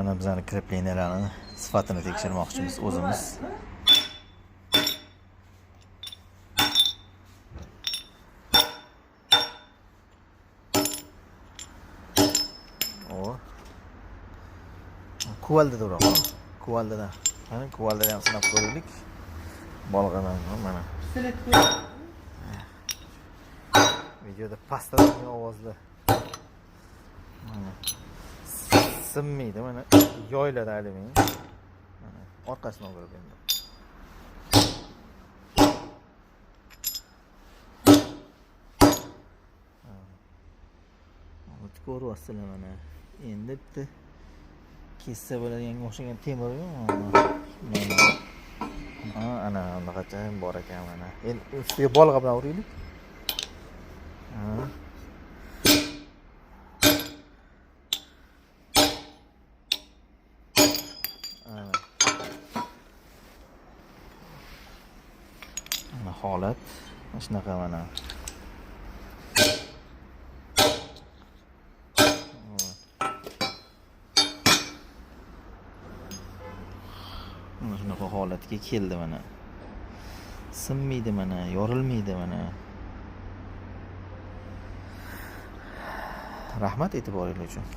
Mana bizning krepleniyalarini sifatini tekshirmoqchimiz o'zimiz. Kuvaldida uroq. Kuvaldida. Mana kuvaldida ham sinab ko'rdik. Bolg'adan mana. Videoda pastadan ovozli. Mana. Sinmaydi mana yoyladi alyumin. Mana orqasini o'girib endi. Ko'ryapsizlar mana. Endi bitta kessa bo'ladigan o'xshagan temir ana unaqacha bor ekan mana. Endi ustiga bolg'a bilan uraylik. Mana holat shunaqa mana. Mana shunaqa holatga keldi mana. Sinmaydi mana, yorilmaydi mana. Rahmat e'tiboringiz uchun.